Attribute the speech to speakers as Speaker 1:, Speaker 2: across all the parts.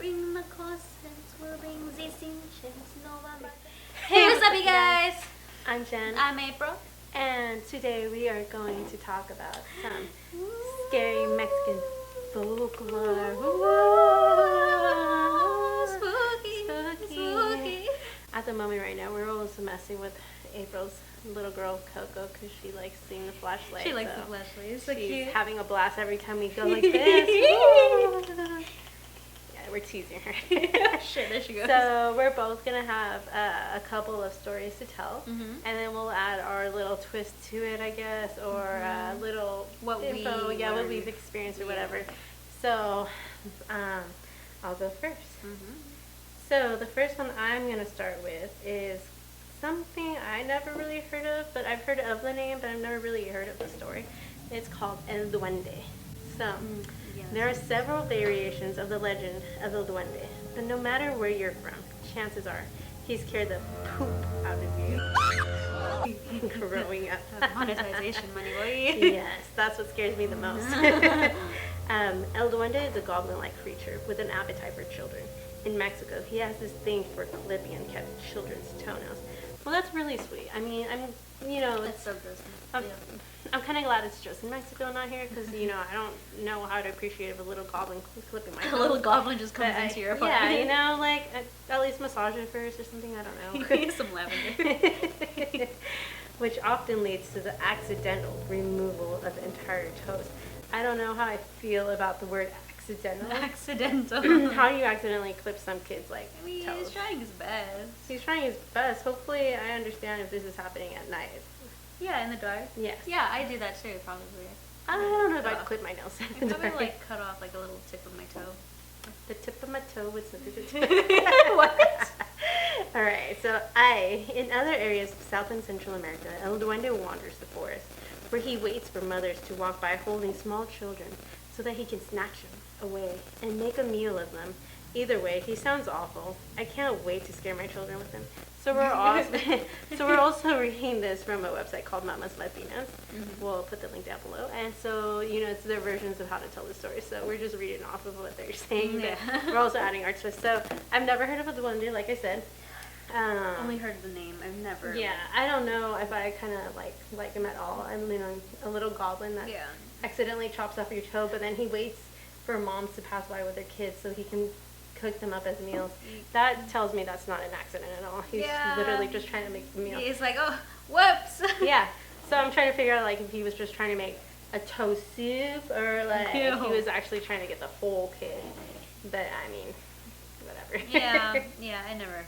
Speaker 1: bring the cousins, we'll bring the cinchins, no one. Hey, what's up, you guys?
Speaker 2: I'm Jen.
Speaker 1: I'm April.
Speaker 2: And today we are going to talk about some scary Mexican folklore.
Speaker 1: Spooky.
Speaker 2: At the moment right now, we're also messing with April's little girl, Coco, because she likes seeing the flashlight.
Speaker 1: She likes the flashlight. It's so
Speaker 2: she's
Speaker 1: cute.
Speaker 2: having a blast every time we go like this. Yeah, we're teasing her.
Speaker 1: Sure, there she goes.
Speaker 2: So we're both going to have a couple of stories to tell.
Speaker 1: Mhm.
Speaker 2: And then we'll add our little twist to it, I guess, or a little
Speaker 1: What
Speaker 2: info,
Speaker 1: we
Speaker 2: what
Speaker 1: learned.
Speaker 2: we've experienced or whatever. So I'll go first. So the first one I'm going to start with is something I never really heard of, but I've heard of the name, but I've never really heard of the story. It's called El Duende. So there are several variations of the legend of El Duende, but no matter where you're from, chances are he scared the poop out of you growing up.
Speaker 1: Monetization money, boy.
Speaker 2: Yes, that's what scares me the most. El Duende is a goblin-like creature with an appetite for children. In Mexico, he has this thing for clipping and cutting children's toenails. Well, that's really sweet. I mean,
Speaker 1: That's so gross.
Speaker 2: I'm kind of glad it's just in Mexico, not here, because, I don't know how to appreciate a little goblin clipping my toes.
Speaker 1: A little goblin just comes
Speaker 2: But
Speaker 1: into your apartment.
Speaker 2: Yeah, at least massage it first or something, I don't know.
Speaker 1: Some lavender.
Speaker 2: Which often leads to the accidental removal of entire toes. I don't know how I feel about the word accidental.
Speaker 1: Accidental.
Speaker 2: How do you accidentally clip some kids'
Speaker 1: I mean,
Speaker 2: toes?
Speaker 1: he's trying his best.
Speaker 2: He's trying his best. Hopefully, I understand if this is happening at night.
Speaker 1: Yeah, in the dark.
Speaker 2: Yes.
Speaker 1: Yeah, I do that too, probably.
Speaker 2: I don't know if I'd clip my nails in
Speaker 1: I'd
Speaker 2: the
Speaker 1: probably
Speaker 2: dark.
Speaker 1: cut off a little tip of my toe.
Speaker 2: The tip of my toe would slip into
Speaker 1: What?
Speaker 2: Alright, so in other areas of South and Central America, El Duende wanders the forest, where he waits for mothers to walk by holding small children so that he can snatch them away and make a meal of them. Either way, he sounds awful. I can't wait to scare my children with him. So we're also reading this from a website called Mamas Latinas. We'll put the link down below. And so, it's their versions of how to tell the story. So we're just reading off of what they're saying.
Speaker 1: Yeah.
Speaker 2: But we're also adding our twist. So I've never heard of a duende, like I said.
Speaker 1: Only heard the name. I've never.
Speaker 2: Yeah, I don't know if I kind of like him at all. I'm a little goblin that accidentally chops off your toe, but then he waits for moms to pass by with their kids so he can cook them up as meals. That tells me that's not an accident at all. He's literally just trying to make the meal.
Speaker 1: He's like, oh, whoops.
Speaker 2: Yeah. So I'm trying to figure out if he was just trying to make a toe soup or he was actually trying to get the whole kid. But I mean, whatever.
Speaker 1: Yeah, I never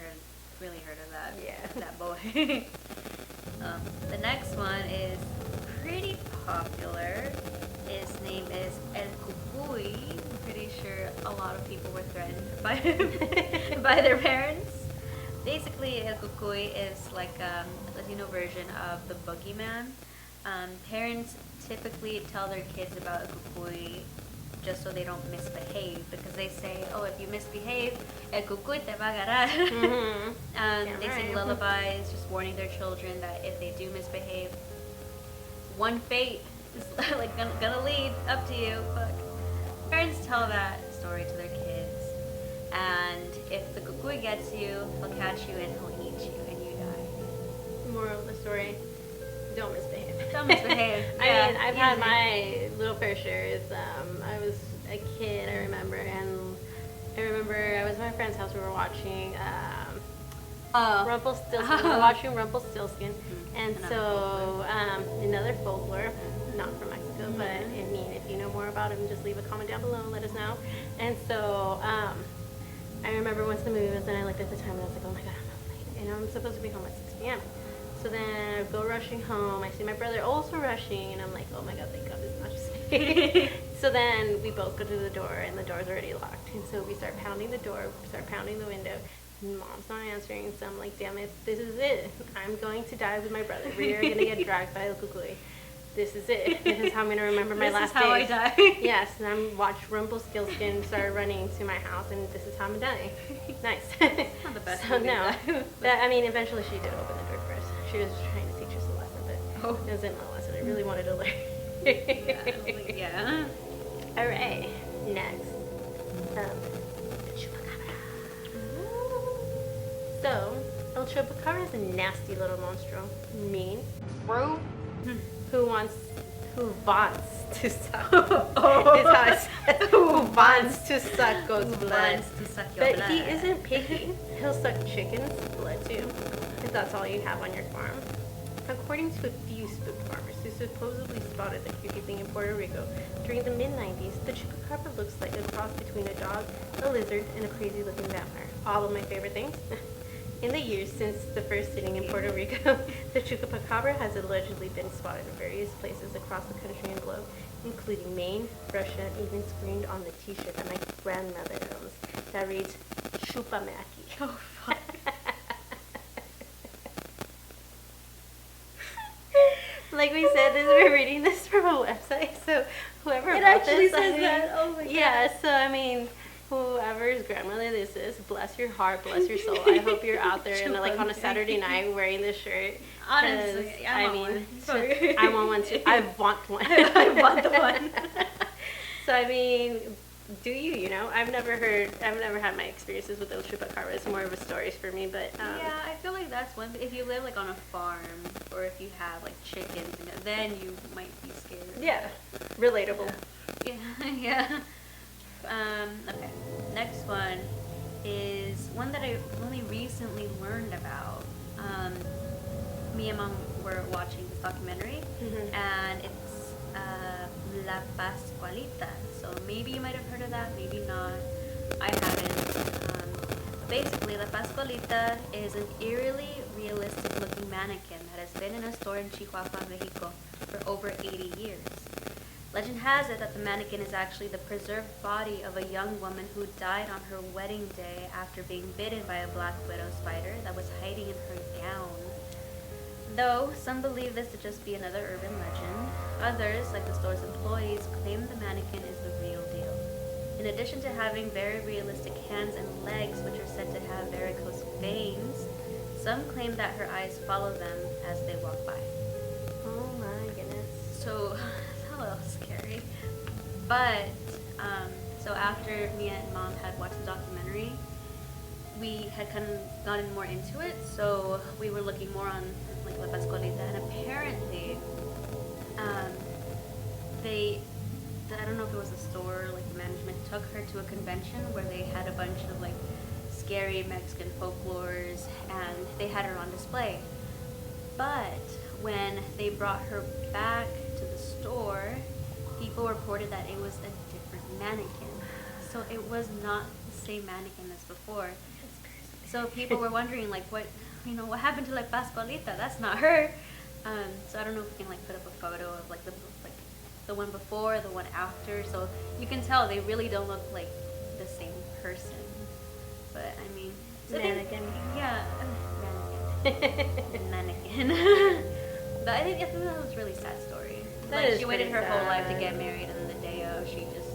Speaker 1: really heard of that.
Speaker 2: Yeah.
Speaker 1: That boy. The next one is pretty popular. His name is El Kukui. I'm pretty sure a lot of people were threatened by their parents. Basically, El Kukui is like a Latino version of the boogeyman. Parents typically tell their kids about El Kukui just so they don't misbehave, because they say, oh, if you misbehave, El Kukui te va a agarrar. They sing lullabies just warning their children that if they do misbehave, one fate is gonna lead up to you. But parents tell that story to their kids, and if the Kukui gets you, he'll catch you and he'll eat you and you die.
Speaker 2: Moral of the story: don't misbehave.
Speaker 1: Don't misbehave.
Speaker 2: I mean, I've had my little fair share. I was a kid, I remember, and I was at my friend's house. We were watching Rumpelstiltskin. We were watching Rumpelstiltskin, and so another folklore, not from Mexico, but I mean, if you know more about it, just leave a comment down below and let us know. And so I remember once the movie was done, I looked at the time and I was like, oh my god, I'm up late, and I'm supposed to be home at 6 p.m. So then I go rushing home. I see my brother also rushing, and I'm like, oh my god, thank god it's not just me. So then we both go to the door, and the door's already locked. And so we start pounding the door, start pounding the window, and mom's not answering. So I'm like, damn it, this is it. I'm going to die with my brother. We are going to get dragged by El Kukui. This is it. This is how I'm going to remember my last days.
Speaker 1: This is how I die.
Speaker 2: Yes, and I'm watched Rumpelstiltskin start running to my house, and this is how I'm dying. Nice.
Speaker 1: Not the best.
Speaker 2: So no, but, I mean, eventually she did open the door for us. She was trying to teach us a lesson, but it wasn't a lesson. I really wanted to learn.
Speaker 1: Yeah.
Speaker 2: All right, next. The Chupacabra. Chupacabra is a nasty little monstro. Mean.
Speaker 1: Bro.
Speaker 2: Who wants to suck. Is how I said. Who wants to suck goat's blood.
Speaker 1: Wants to suck your
Speaker 2: But
Speaker 1: blood.
Speaker 2: he isn't picky. He'll suck chicken's blood too, if that's all you have on your farm. According to a few spooked farmers who supposedly spotted the creepy thing in Puerto Rico during the mid-90s, the Chupacabra looks like a cross between a dog, a lizard, and a crazy-looking vampire. All of my favorite things. In the years since the first sighting in Puerto Rico, the Chupacabra has allegedly been spotted in various places across the country and globe, including Maine, Russia, and even screened on the t-shirt that my grandmother owns that reads, Chupamaki.
Speaker 1: Oh, fuck.
Speaker 2: Like we said, we're reading this from a website, so whoever
Speaker 1: It
Speaker 2: wrote
Speaker 1: actually
Speaker 2: this,
Speaker 1: says that. Oh my god.
Speaker 2: yeah, so I mean, whoever's grandmother this is, bless your heart, bless your soul. I hope you're out there and like on a Saturday night wearing this shirt.
Speaker 1: Honestly, I want one.
Speaker 2: So I want one too. I want one.
Speaker 1: I want one.
Speaker 2: So I mean, do you? You know, I've never had my experiences with those Chupacabras. It's more of a stories for me, but
Speaker 1: Yeah, I feel like that's one. If you live like on a farm, or if you have like chickens, then you might be scared.
Speaker 2: yeah, relatable.
Speaker 1: Yeah, yeah. Okay. Next one is one that I only recently learned about. Me and Mom were watching this documentary, and it's La Pascualita. So maybe you might have heard of that, maybe not. I haven't. Basically, La Pascualita is an eerily realistic-looking mannequin that has been in a store in Chihuahua, Mexico, for over 80 years. Legend has it that the mannequin is actually the preserved body of a young woman who died on her wedding day after being bitten by a black widow spider that was hiding in her gown. Though some believe this to just be another urban legend, others, like the store's employees, claim the mannequin is the real deal. In addition to having very realistic hands and legs, which are said to have varicose veins, some claim that her eyes follow them as they walk by.
Speaker 2: Oh my goodness.
Speaker 1: So, that's a little scary. But, so after me and Mom had watched the documentary, we had kind of gotten more into it, so we were looking more on like La Pascualita, and apparently, I don't know if it was a store, like the management took her to a convention where they had a bunch of like scary Mexican folklores, and they had her on display. But when they brought her back to the store, people reported that it was a different mannequin. So it was not the same mannequin as before. So people were wondering, like, what happened to like Pascualita? That's not her. So I don't know if we can like put up a photo of like the one before, the one after. So you can tell they really don't look like the same person. But I mean, so
Speaker 2: Mannequin.
Speaker 1: Mannequin. But I think that was a really sad story.
Speaker 2: That
Speaker 1: Like
Speaker 2: is
Speaker 1: she waited her
Speaker 2: pretty
Speaker 1: whole life to
Speaker 2: sad.
Speaker 1: get married, and the day of she just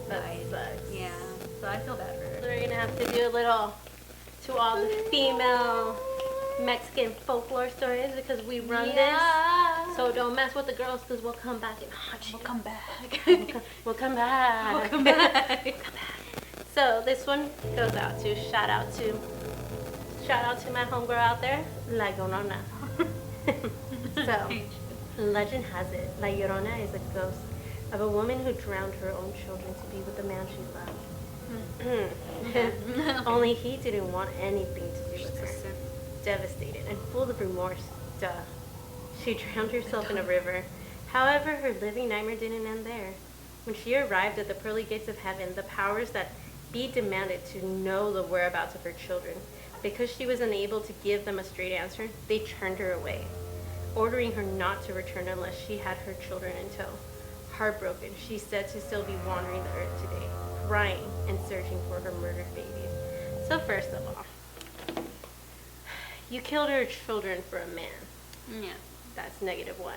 Speaker 2: That
Speaker 1: died.
Speaker 2: sucks.
Speaker 1: Yeah. So I feel bad for her.
Speaker 2: So we're gonna have to do a little to all the female Mexican folklore stories because we run this. So don't mess with the girls because we'll come back and haunt you.
Speaker 1: We'll come back.
Speaker 2: We'll come back.
Speaker 1: We'll come back.
Speaker 2: So this one goes out to shout out to my homegirl out there, La Llorona. So legend has it, La Llorona is a ghost of a woman who drowned her own children to be with the man she loved. Only he didn't want anything to do with her. Devastated and full of remorse, she drowned herself in a river. However, her living nightmare didn't end there. When she arrived at the pearly gates of heaven, the powers that be demanded to know the whereabouts of her children. Because she was unable to give them a straight answer, they turned her away, ordering her not to return unless she had her children in tow. Heartbroken, she's said to still be wandering the earth today, crying and searching for her murdered babies. So first of all, you killed her children for a man.
Speaker 1: Yeah.
Speaker 2: That's -1.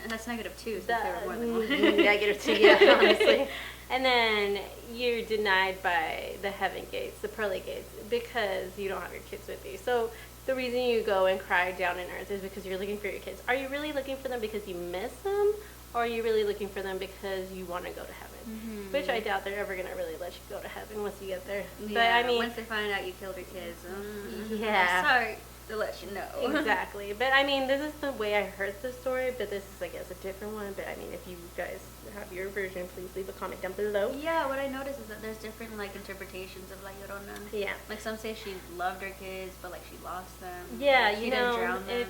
Speaker 1: That's -2, since
Speaker 2: That,
Speaker 1: there were more than one.
Speaker 2: -2, yeah, honestly. And then you're denied by the heaven gates, the pearly gates, because you don't have your kids with you. So the reason you go and cry down in earth is because you're looking for your kids. Are you really looking for them because you miss them? Or are you really looking for them because you want to go to heaven? Mm-hmm. Which I doubt they're ever going to really let you go to heaven once you get there.
Speaker 1: Yeah,
Speaker 2: But I mean,
Speaker 1: once they find out you killed your kids.
Speaker 2: yeah.
Speaker 1: Sorry. to let you know.
Speaker 2: Exactly. But I mean, this is the way I heard the story, but this is, I guess, a different one. But I mean, if you guys have your version, please leave a comment down below.
Speaker 1: Yeah, what I noticed is that there's different like interpretations of La Llorona.
Speaker 2: Yeah.
Speaker 1: Like some say she loved her kids, but like she lost them.
Speaker 2: Yeah,
Speaker 1: like, she
Speaker 2: you
Speaker 1: didn't
Speaker 2: know,
Speaker 1: drown them.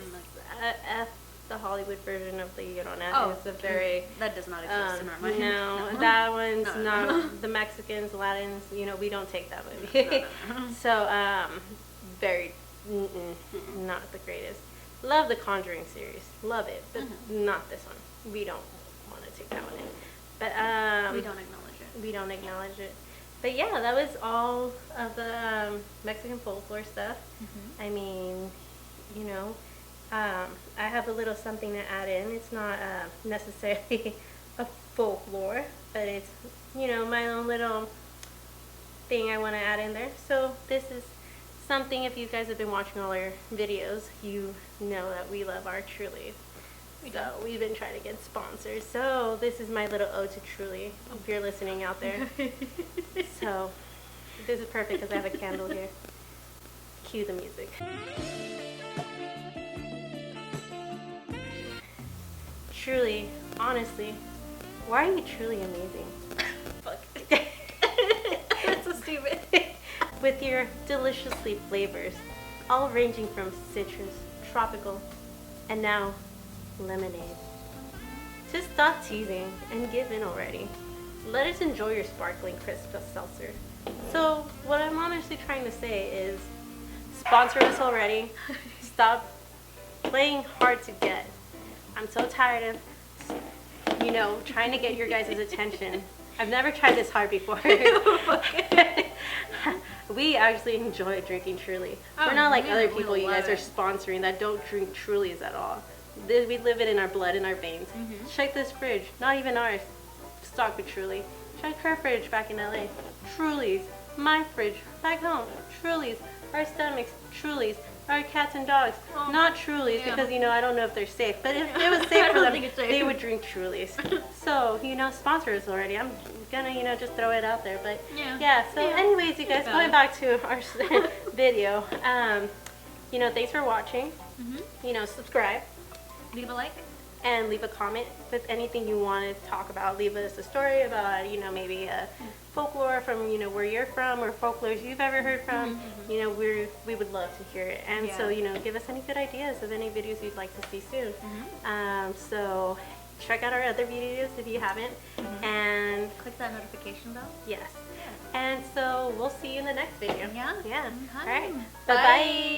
Speaker 2: it's the Hollywood version of the Llorona.
Speaker 1: Oh,
Speaker 2: it's a very
Speaker 1: that does not exist in our mind.
Speaker 2: No, that one's
Speaker 1: No.
Speaker 2: not. The Mexicans, Latins, you know, we don't take that movie. So, very not the greatest. Love the Conjuring series, love it, but not this one. We don't want to take that one in. But
Speaker 1: we don't acknowledge it.
Speaker 2: We don't acknowledge it. But yeah, that was all of the Mexican folklore stuff. I mean, you know, I have a little something to add in. It's not necessarily a folklore, but it's, you know, my own little thing I want to add in there. So this is something, if you guys have been watching all our videos, you know that we love our Trulies. So we've been trying to get sponsors. So this is my little ode to Truly, if you're listening out there. So this is perfect because I have a candle here. Cue the music. Truly, honestly, why are you truly amazing?
Speaker 1: Fuck. That's so stupid.
Speaker 2: With your deliciously flavors, all ranging from citrus, tropical, and now lemonade. Just stop teasing and give in already. Let us enjoy your sparkling crisp seltzer. So what I'm honestly trying to say is sponsor us already. Stop playing hard to get. I'm so tired of, you know, trying to get your guys' attention. I've never tried this hard before. We actually enjoy drinking Truly. We're not like other people you guys are sponsoring that don't drink Trulies at all. We live it in our blood, in our veins. Check this fridge. Not even ours. Stocked with Truly. Check her fridge back in LA. Trulies. My fridge back home. Trulies. Our stomachs. Trulies. Our cats and dogs. Not Trulies because, you know, I don't know if they're safe. But if it was safe for them, they would drink Trulies. So, you know, sponsor us already. I'm gonna, you know, just throw it out there. But yeah, so anyways, you guys, going back to our video, you know, thanks for watching. You know, subscribe.
Speaker 1: Leave a like.
Speaker 2: And leave a comment with anything you want to talk about. Leave us a story about, you know, maybe a folklore from, you know, where you're from, or folklores you've ever heard from. You know, we would love to hear it. And so, you know, give us any good ideas of any videos you'd like to see soon. So check out our other videos if you haven't. And
Speaker 1: click that notification bell.
Speaker 2: Yes. And so we'll see you in the next video.
Speaker 1: Yeah.
Speaker 2: All right. Bye-bye.